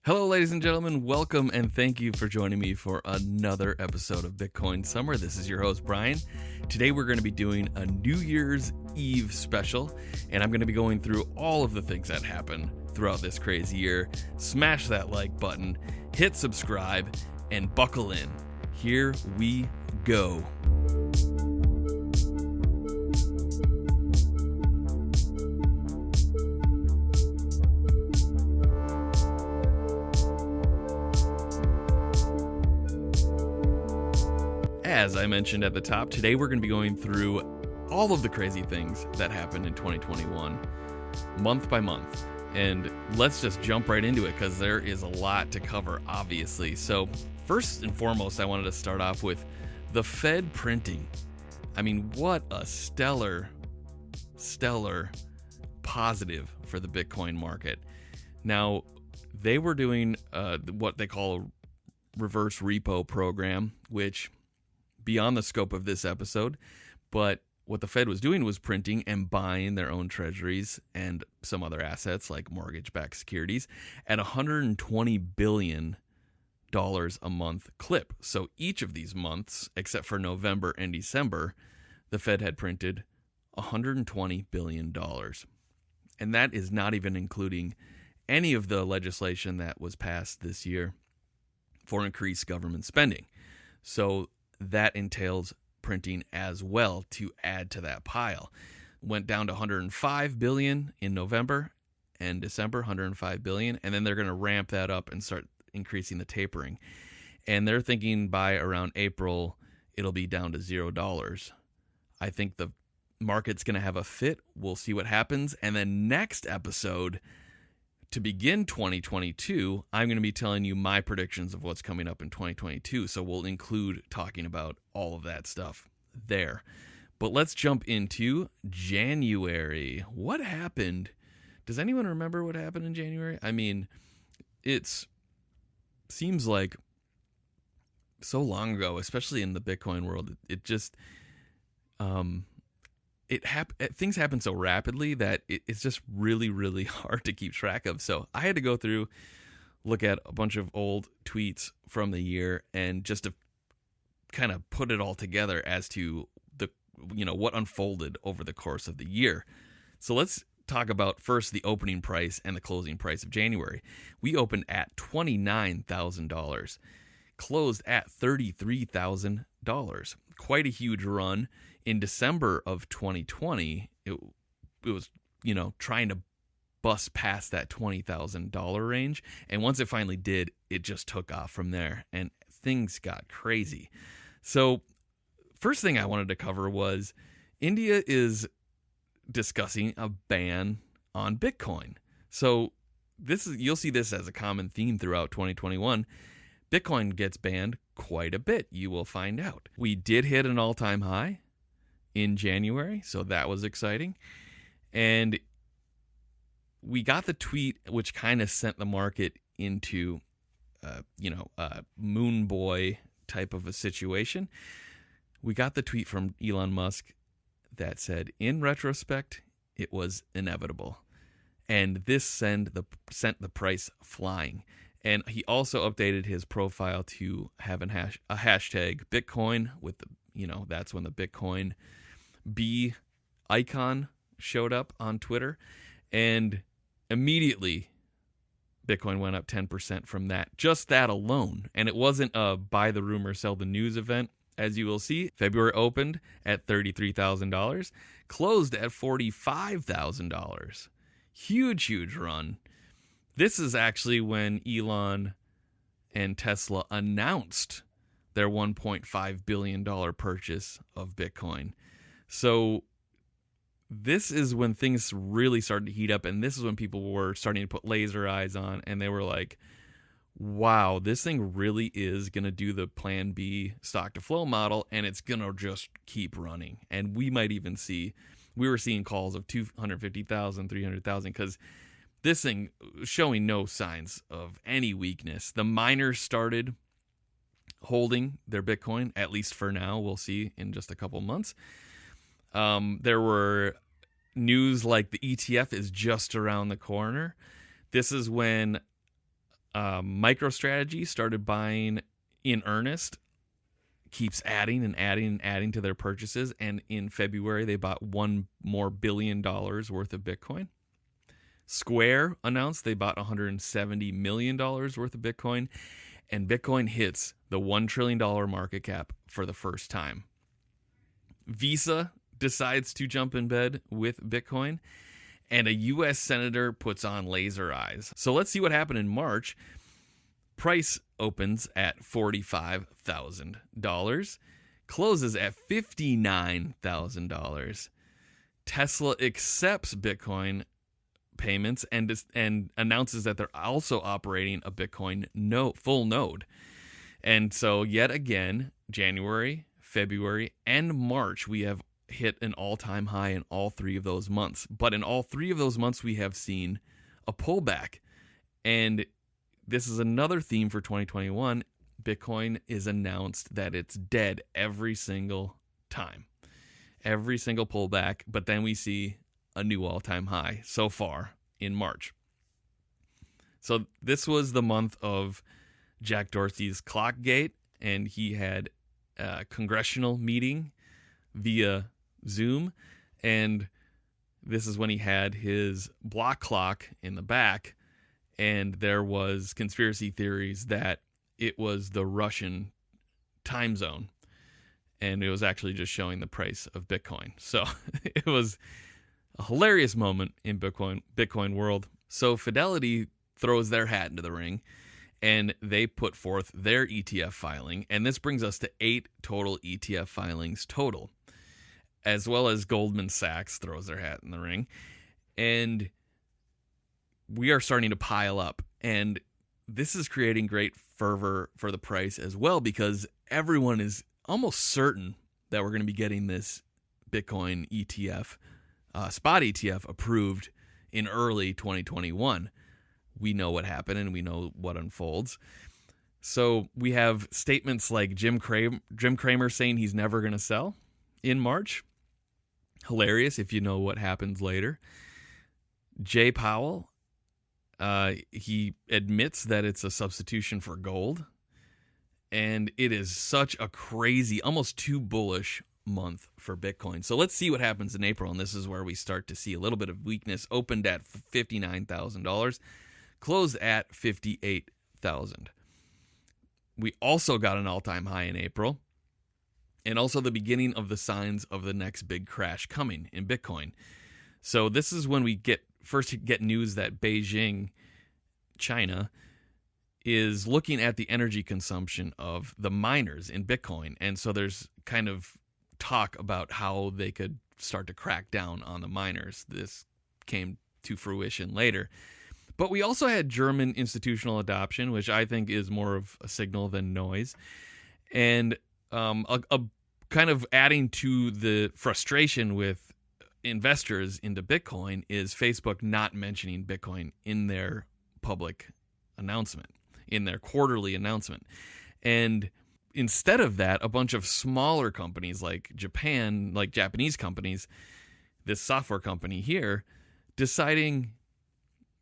Hello, ladies and gentlemen. Welcome and thank you for joining me for another episode of Bitcoin Summer. This is your host, Brian. Today, we're going to be doing a New Year's Eve special, and I'm going to be going through all of the things that happen throughout this crazy year. Smash that like button, hit subscribe, and buckle in. Here we go. As I mentioned at the top, today we're going to be going through all of the crazy things that happened in 2021, month by month. And let's just jump right into it because there is a lot to cover, obviously. So first and foremost, I wanted to start off with the Fed printing. I mean, what a stellar positive for the Bitcoin market. Now, they were doing what they call a reverse repo program, which beyond the scope of this episode, but what the Fed was doing was printing and buying their own treasuries and some other assets like mortgage-backed securities at $120 billion a month clip. So each of these months, except for November and December, the Fed had printed $120 billion. And that is not even including any of the legislation that was passed this year for increased government spending. So that entails printing as well to add to that pile. Went down to 105 billion in November and December, 105 billion, and then they're going to ramp that up and start increasing the tapering. And they're thinking by around April it'll be down to $0. I think the market's going to have a fit. We'll see what happens. And then next episode, to begin 2022, I'm going to be telling you my predictions of what's coming up in 2022. So we'll include talking about all of that stuff there. But let's jump into January. What happened? Does anyone remember what happened in January? I mean, it seems like so long ago, especially in the Bitcoin world. It just things happen so rapidly that it's just really, really hard to keep track of. So I had to go through, look at a bunch of old tweets from the year and just to kind of put it all together as to what unfolded over the course of the year. So let's talk about first the opening price and the closing price of January. We opened at $29,000, closed at $33,000. Quite a huge run. In December of 2020, it was, trying to bust past that $20,000 range. And once it finally did, it just took off from there and things got crazy. So first thing I wanted to cover was India is discussing a ban on Bitcoin. So you'll see this as a common theme throughout 2021. Bitcoin gets banned quite a bit. You will find out. We did hit an all-time high in January, so that was exciting. And we got the tweet, which kind of sent the market into, moon boy type of a situation. We got the tweet from Elon Musk that said, in retrospect, it was inevitable. And this sent the price flying. And he also updated his profile to have a hashtag Bitcoin with that's when the Bitcoin B icon showed up on Twitter, and immediately Bitcoin went up 10% from that, just that alone. And it wasn't a buy the rumor, sell the news event. As you will see, February opened at $33,000, closed at $45,000. Huge run. This is actually when Elon and Tesla announced their $1.5 billion purchase of Bitcoin. So this is when things really started to heat up, and this is when people were starting to put laser eyes on, and they were like, wow, this thing really is going to do the Plan B stock to flow model, and it's going to just keep running. And we might even we were seeing calls of 250,000, 300,000, because this thing showing no signs of any weakness. The miners started holding their Bitcoin, at least for now. We'll see in just a couple months. There were news like the ETF is just around the corner. This is when MicroStrategy started buying in earnest, keeps adding and adding and adding to their purchases. And in February, they bought $1 more billion worth of Bitcoin. Square announced they bought $170 million worth of Bitcoin. And Bitcoin hits the $1 trillion market cap for the first time. Visa decides to jump in bed with Bitcoin. And a U.S. senator puts on laser eyes. So let's see what happened in March. Price opens at $45,000, closes at $59,000. Tesla accepts Bitcoin payments and announces that they're also operating a Bitcoin full node. And so yet again, January, February, and March, we have hit an all-time high in all three of those months. But in all three of those months, we have seen a pullback. And this is another theme for 2021. Bitcoin is announced that it's dead every single time. Every single pullback. But then we see a new all-time high so far in March. So this was the month of Jack Dorsey's Clockgate. And he had a congressional meeting via Zoom, and this is when he had his block clock in the back, and there was conspiracy theories that it was the Russian time zone, and it was actually just showing the price of Bitcoin. So it was a hilarious moment in Bitcoin world. So Fidelity throws their hat into the ring, and they put forth their ETF filing, and this brings us to 8 total ETF filings total, as well as Goldman Sachs throws their hat in the ring. And we are starting to pile up. And this is creating great fervor for the price as well, because everyone is almost certain that we're going to be getting this Bitcoin ETF, spot ETF, approved in early 2021. We know what happened and we know what unfolds. So we have statements like Jim Cramer saying he's never going to sell in March. Hilarious if you know what happens later. Jay Powell, he admits that it's a substitution for gold. And it is such a crazy, almost too bullish month for Bitcoin. So let's see what happens in April. And this is where we start to see a little bit of weakness. Opened at $59,000, closed at $58,000. We also got an all-time high in April. And also the beginning of the signs of the next big crash coming in Bitcoin. So this is when we get news that Beijing, China, is looking at the energy consumption of the miners in Bitcoin. And so there's kind of talk about how they could start to crack down on the miners. This came to fruition later. But we also had German institutional adoption, which I think is more of a signal than noise. And a kind of adding to the frustration with investors into Bitcoin is Facebook not mentioning Bitcoin in their public announcement, in their quarterly announcement. And instead of that, a bunch of smaller companies like Japanese companies, this software company here, deciding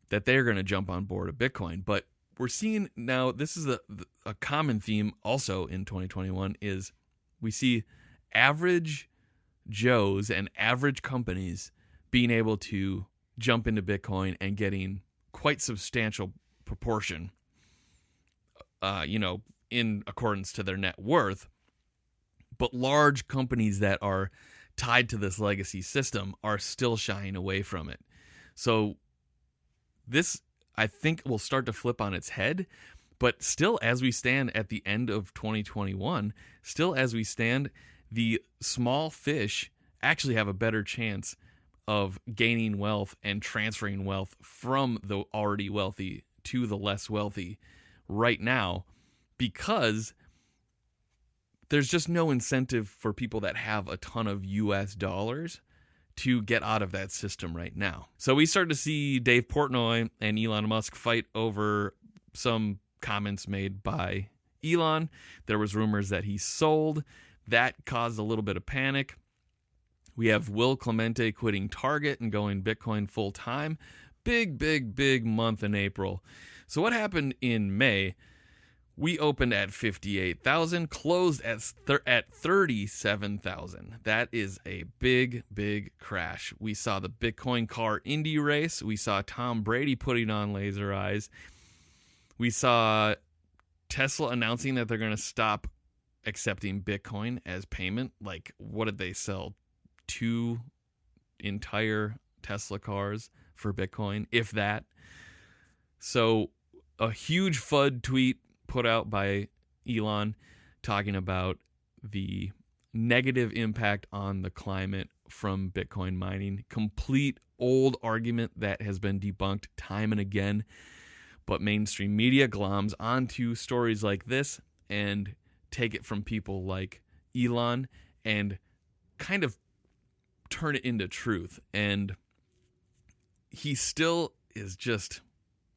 that they're going to jump on board of Bitcoin. But we're seeing now, this is a common theme also in 2021, is we see average Joes and average companies being able to jump into Bitcoin and getting quite substantial proportion, in accordance to their net worth. But large companies that are tied to this legacy system are still shying away from it. So this, I think, will start to flip on its head. But still, as we stand at the end of 2021, the small fish actually have a better chance of gaining wealth and transferring wealth from the already wealthy to the less wealthy right now, because there's just no incentive for people that have a ton of US dollars to get out of that system right now. So we start to see Dave Portnoy and Elon Musk fight over some comments made by Elon. There was rumors that he sold. That caused a little bit of panic. We have Will Clemente quitting Target and going Bitcoin full time. Big month in April. So what happened in May? We opened at 58,000, closed at 37,000. That is a big, big crash. We saw the Bitcoin car Indy race. We saw Tom Brady putting on laser eyes. We saw Tesla announcing that they're going to stop accepting Bitcoin as payment. Like, what did they sell? 2 entire Tesla cars for Bitcoin, if that. So a huge FUD tweet put out by Elon talking about the negative impact on the climate from Bitcoin mining. Complete old argument that has been debunked time and again. But mainstream media gloms onto stories like this and take it from people like Elon and kind of turn it into truth. And he still is just,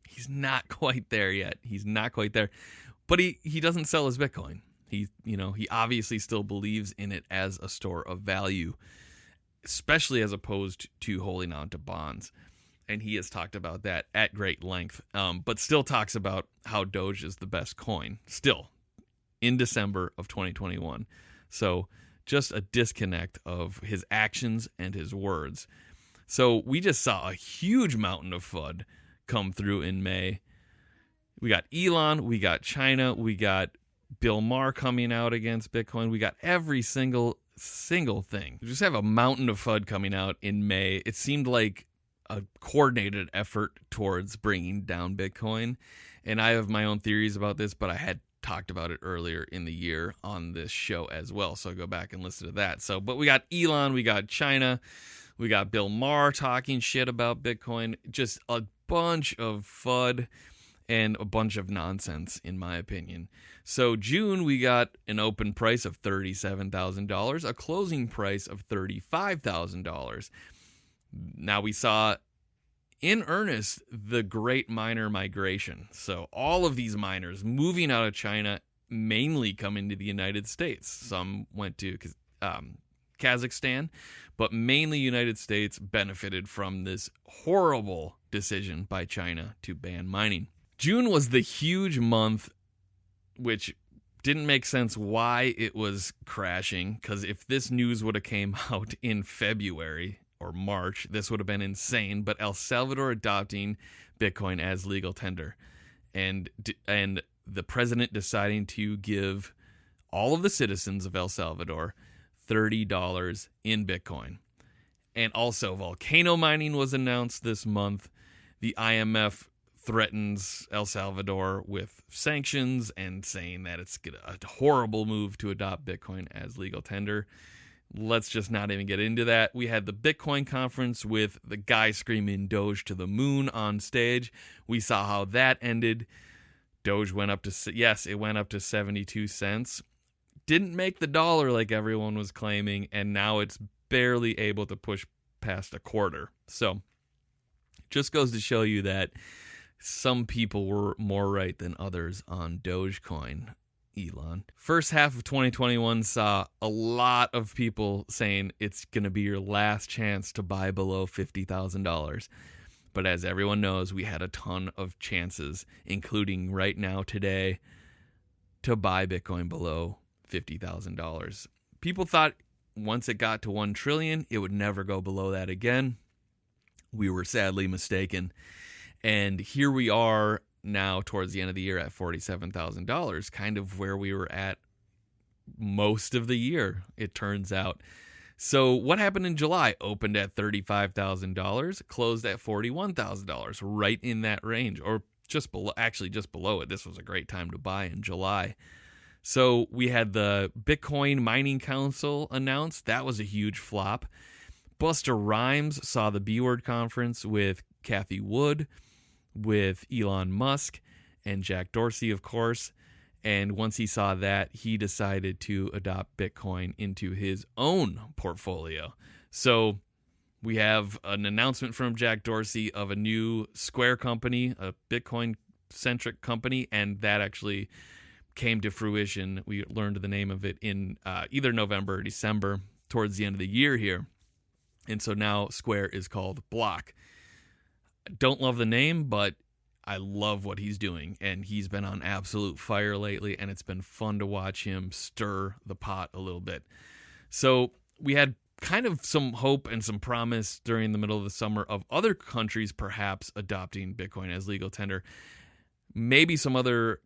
he's not quite there yet. He's not quite there. But he doesn't sell his Bitcoin. He obviously still believes in it as a store of value, especially as opposed to holding on to bonds. And he has talked about that at great length, but still talks about how Doge is the best coin, still, in December of 2021. So just a disconnect of his actions and his words. So we just saw a huge mountain of FUD come through in May. We got Elon, we got China, we got Bill Maher coming out against Bitcoin. We got every single thing. We just have a mountain of FUD coming out in May. It seemed like a coordinated effort towards bringing down Bitcoin. And I have my own theories about this, but I had talked about it earlier in the year on this show as well. So go back and listen to that. But we got Elon, we got China, we got Bill Maher talking shit about Bitcoin. Just a bunch of FUD and a bunch of nonsense, in my opinion. So June, we got an open price of $37,000, a closing price of $35,000. Now we saw in earnest the great miner migration. So all of these miners moving out of China, mainly coming to the United States. Some went to Kazakhstan, but mainly United States benefited from this horrible decision by China to ban mining. June was the huge month, which didn't make sense why it was crashing, because if this news would have came out in February or March, this would have been insane. But El Salvador adopting Bitcoin as legal tender, and the president deciding to give all of the citizens of El Salvador $30 in Bitcoin. And also volcano mining was announced this month. The IMF threatens El Salvador with sanctions and saying that it's a horrible move to adopt Bitcoin as legal tender. Let's just not even get into that. We had the Bitcoin conference with the guy screaming Doge to the moon on stage. We saw how that ended. Doge went up to 72 cents. Didn't make the dollar like everyone was claiming, and now it's barely able to push past a quarter. So just goes to show you that some people were more right than others on Dogecoin, Elon. First half of 2021 saw a lot of people saying it's going to be your last chance to buy below $50,000. But as everyone knows, we had a ton of chances, including right now today, to buy Bitcoin below $50,000. People thought once it got to 1 trillion, it would never go below that again. We were sadly mistaken. And here we are now towards the end of the year at $47,000, kind of where we were at most of the year, it turns out. So what happened in July? Opened at $35,000, closed at $41,000, right in that range, or just below it. This was a great time to buy in July. So we had the Bitcoin Mining Council announced. That was a huge flop. Busta Rhymes saw the B-Word conference with Cathie Wood, with Elon Musk, and Jack Dorsey, of course. And once he saw that, he decided to adopt Bitcoin into his own portfolio. So we have an announcement from Jack Dorsey of a new Square company, a Bitcoin-centric company, and that actually came to fruition. We learned the name of it in either November or December, towards the end of the year here. And so now Square is called Block. Don't love the name, but I love what he's doing, and he's been on absolute fire lately, and it's been fun to watch him stir the pot a little bit. So we had kind of some hope and some promise during the middle of the summer of other countries perhaps adopting Bitcoin as legal tender. Maybe some other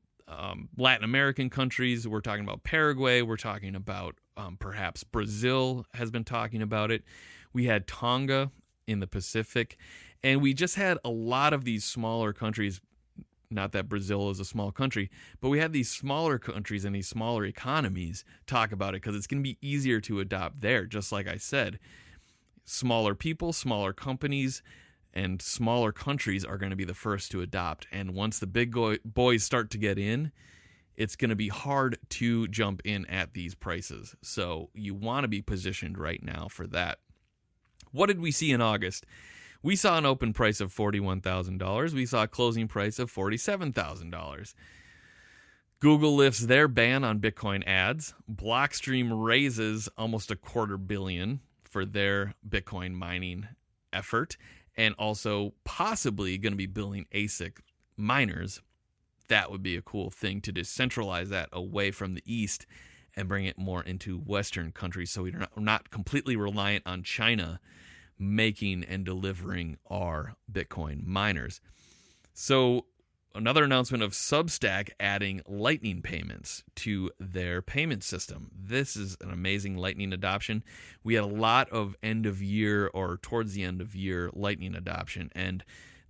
Latin American countries. We're talking about Paraguay. We're talking about perhaps Brazil has been talking about it. We had Tonga in the Pacific. And we just had a lot of these smaller countries, not that Brazil is a small country, but we had these smaller countries and these smaller economies talk about it because it's going to be easier to adopt there. Just like I said, smaller people, smaller companies, and smaller countries are going to be the first to adopt. And once the big boys start to get in, it's going to be hard to jump in at these prices. So you want to be positioned right now for that. What did we see in August? We saw an open price of $41,000. We saw a closing price of $47,000. Google lifts their ban on Bitcoin ads. Blockstream raises almost $250 million for their Bitcoin mining effort, and also possibly going to be billing ASIC miners. That would be a cool thing to decentralize that away from the East and bring it more into Western countries so we're not completely reliant on China making and delivering our Bitcoin miners. So another announcement of Substack adding Lightning payments to their payment system. This is an amazing Lightning adoption. We had a lot of end of year or towards the end of year Lightning adoption, and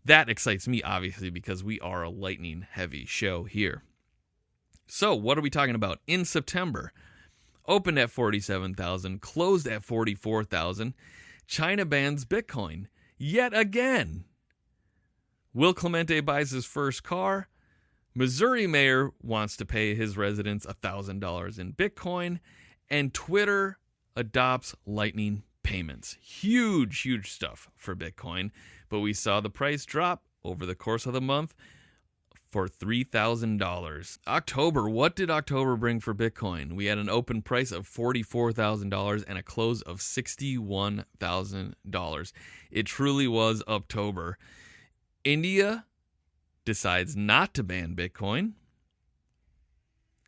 that excites me obviously because we are a Lightning heavy show here. So what are we talking about? In September, opened at 47,000, closed at 44,000. China bans Bitcoin yet again. Will Clemente buys his first car. Missouri mayor wants to pay his residents $1,000 in Bitcoin. And Twitter adopts Lightning payments. Huge, huge stuff for Bitcoin. But we saw the price drop over the course of the month for $3,000. October, what did October bring for Bitcoin? We had an open price of $44,000 and a close of $61,000. It truly was October. India decides not to ban Bitcoin.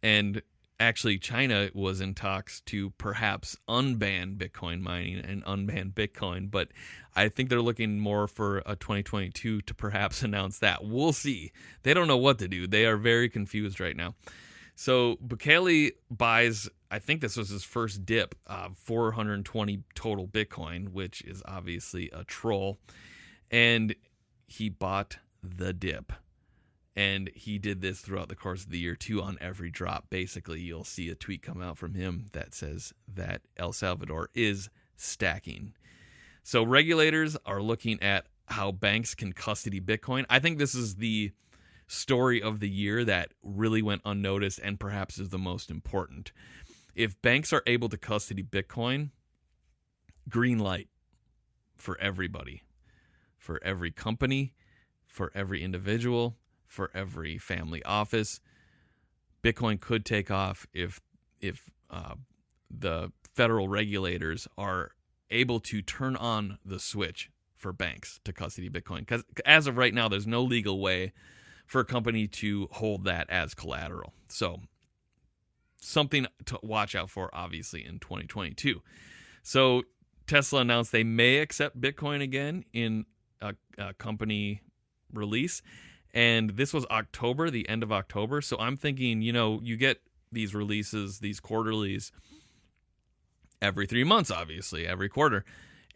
And actually, China was in talks to perhaps unban Bitcoin mining and unban Bitcoin, but I think they're looking more for a 2022 to perhaps announce that. We'll see. They don't know what to do. They are very confused right now. So Bukele buys, I think this was his first dip, 420 total Bitcoin, which is obviously a troll, and he bought the dip. And he did this throughout the course of the year, too, on every drop. Basically, you'll see a tweet come out from him that says that El Salvador is stacking. So regulators are looking at how banks can custody Bitcoin. I think this is the story of the year that really went unnoticed and perhaps is the most important. If banks are able to custody Bitcoin, green light for everybody, for every company, for every individual, for every family office. Bitcoin could take off if the federal regulators are able to turn on the switch for banks to custody Bitcoin. Because as of right now, there's no legal way for a company to hold that as collateral. So something to watch out for, obviously, in 2022. So Tesla announced they may accept Bitcoin again in a company release. And this was October, the end of October. So I'm thinking, you get these releases, these quarterlies, every 3 months, obviously, every quarter.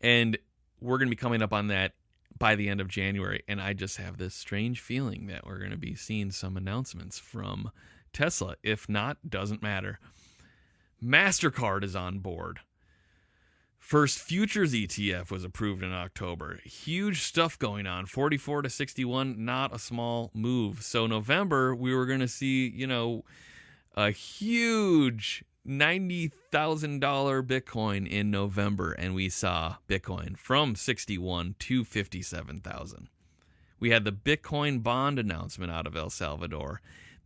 And we're going to be coming up on that by the end of January. And I just have this strange feeling that we're going to be seeing some announcements from Tesla. If not, doesn't matter. MasterCard is on board. First futures ETF was approved in October. Huge stuff going on. 44 to 61, not a small move. So November, we were going to see, a huge $90,000 Bitcoin in November, and we saw Bitcoin from 61 to 57,000. We had the Bitcoin bond announcement out of El Salvador.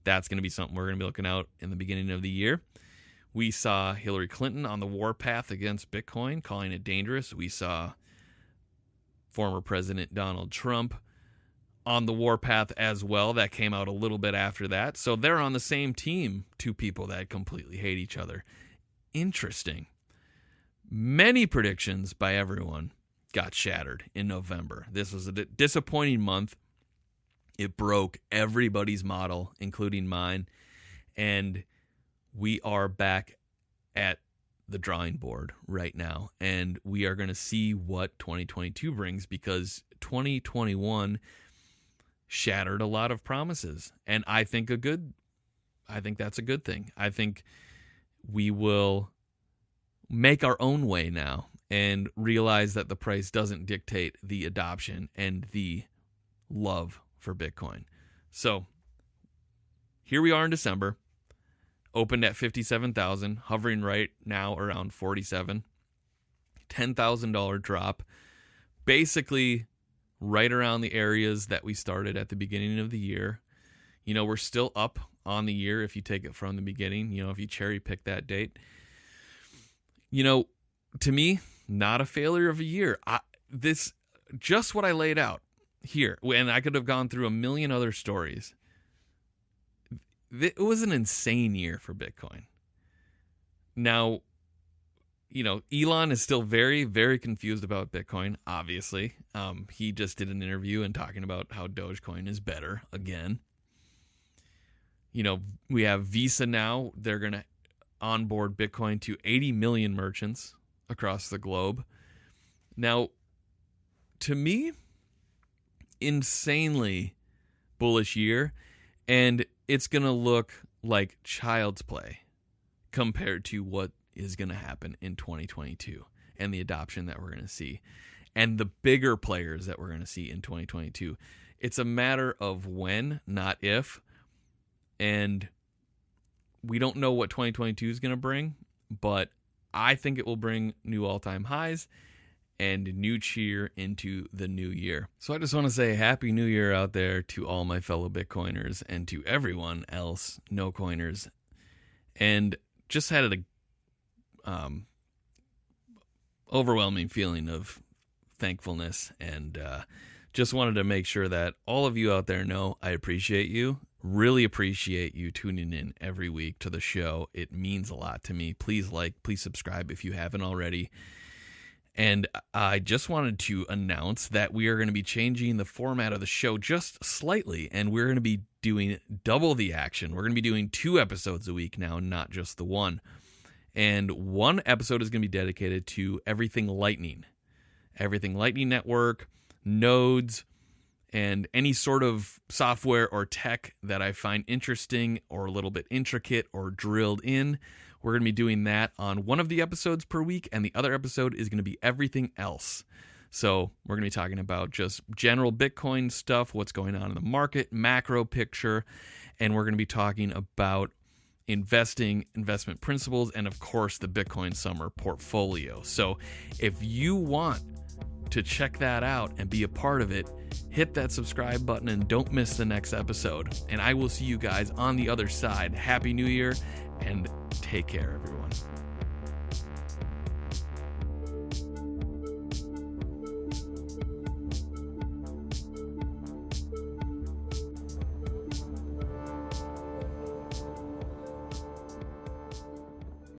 That's going to be something we're going to be looking out in the beginning of the year. We saw Hillary Clinton on the warpath against Bitcoin, calling it dangerous. We saw former President Donald Trump on the warpath as well. That came out a little bit after that. So they're on the same team, two people that completely hate each other. Interesting. Many predictions by everyone got shattered in November. This was a disappointing month. It broke everybody's model, including mine. And we are back at the drawing board right now. And we are going to see what 2022 brings, because 2021 shattered a lot of promises. And I think that's a good thing. I think we will make our own way now and realize that the price doesn't dictate the adoption and the love for Bitcoin. So here we are in December, opened at 57,000, hovering right now around 47, $10,000 drop, basically right around the areas that we started at the beginning of the year. You know, we're still up on the year if you take it from the beginning, you know, if you cherry pick that date. You know, to me, not a failure of a year. This just what I laid out here, and I could have gone through a million other stories. It was an insane year for Bitcoin. Now, you know, Elon is still very, very confused about Bitcoin, obviously. He just did an interview and talking about how Dogecoin is better again. You know, we have Visa now. They're going to onboard Bitcoin to 80 million merchants across the globe. Now, to me, insanely bullish year, and it's going to look like child's play compared to what is going to happen in 2022 and the adoption that we're going to see and the bigger players that we're going to see in 2022. It's a matter of when, not if. And we don't know what 2022 is going to bring, but I think it will bring new all-time highs and new cheer into the new year. So I just want to say Happy New Year out there to all my fellow Bitcoiners and to everyone else, no coiners. And just had a overwhelming feeling of thankfulness, and just wanted to make sure that all of you out there know I appreciate you. Really appreciate you tuning in every week to the show. It means a lot to me. Please please subscribe if you haven't already. And I just wanted to announce that we are going to be changing the format of the show just slightly, and we're going to be doing double the action. We're going to be doing 2 episodes a week now, not just the one. And one episode is going to be dedicated to everything Lightning Network, nodes, and any sort of software or tech that I find interesting or a little bit intricate or drilled in. We're going to be doing that on one of the episodes per week, and the other episode is going to be everything else. So we're going to be talking about just general Bitcoin stuff, what's going on in the market, macro picture, and we're going to be talking about investing, investment principles, and of course the Bitcoin Summer portfolio. So if you want to check that out and be a part of it, hit that subscribe button and don't miss the next episode. And I will see you guys on the other side. Happy New Year and take care, everyone.